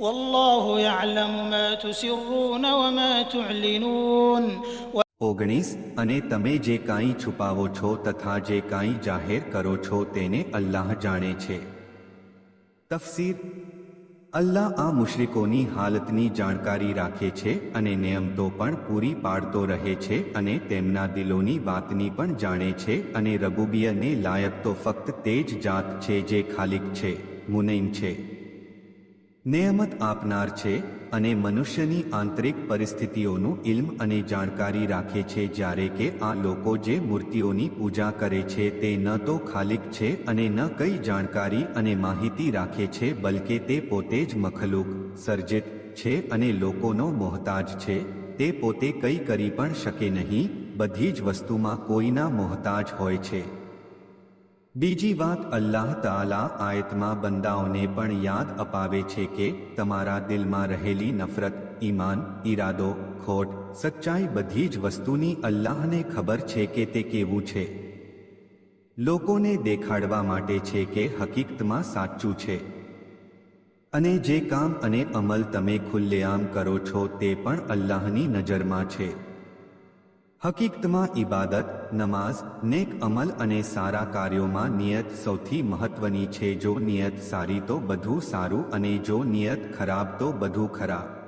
والله يعلم ما تسرون وما تعلنون 19 અને તમે જે કાંઈ છુપાવો છો તથા જે કાંઈ જાહેર કરો છો તેને અલ્લાહ જાણે છે. તફસીર: અલ્લાહ આ મુશ્રિકોની હાલતની જાણકારી રાખે છે અને નિયમતો પણ પૂરી પાડતો રહે છે અને તેમના દિલોની વાતની પણ જાણે છે અને રબૂબિયતને લાયક તો ફક્ત તે જ જાત છે જે ખાલિક છે, મુનઈમ છે, નિયમત આપનાર છે અને મનુષ્યની આંતરિક પરિસ્થિતિઓનું ઇલ્મ અને જાણકારી રાખે છે. જ્યારે કે આ લોકો જે મૂર્તિઓની પૂજા કરે છે તે ન તો ખાલિક છે અને ન કઈ જાણકારી અને માહિતી રાખે છે, બલકે તે પોતે જ મખલૂક સર્જિત છે અને લોકોનો મોહતાજ છે. તે પોતે કંઈ કરી પણ શકે નહીં, બધી જ વસ્તુમાં કોઈના મોહતાજ હોય છે. બીજી વાત, અલ્લાહ તઆલા આયતમાં બંદાઓને પણ યાદ અપાવે છે કે તમારા દિલમાં રહેલી નફરત, ઈમાન, ઈરાદો, ખોટ, સચ્ચાઈ બધી જ વસ્તુની અલ્લાહને ખબર છે કે તે કેવું છે. લોકોને દેખાડવા માટે છે કે હકીકતમાં સાચું છે. અને જે કામ અને અમલ તમે ખુલ્લેઆમ કરો છો તે પણ અલ્લાહની નજરમાં છે. હકીકતમાં ઇબાદત, નમાઝ, નેક અમલ અને સારા કાર્યોમાં નિયત સૌથી મહત્વની છે. જો નિયત સારી તો બધું સારું અને જો નિયત ખરાબ તો બધું ખરાબ.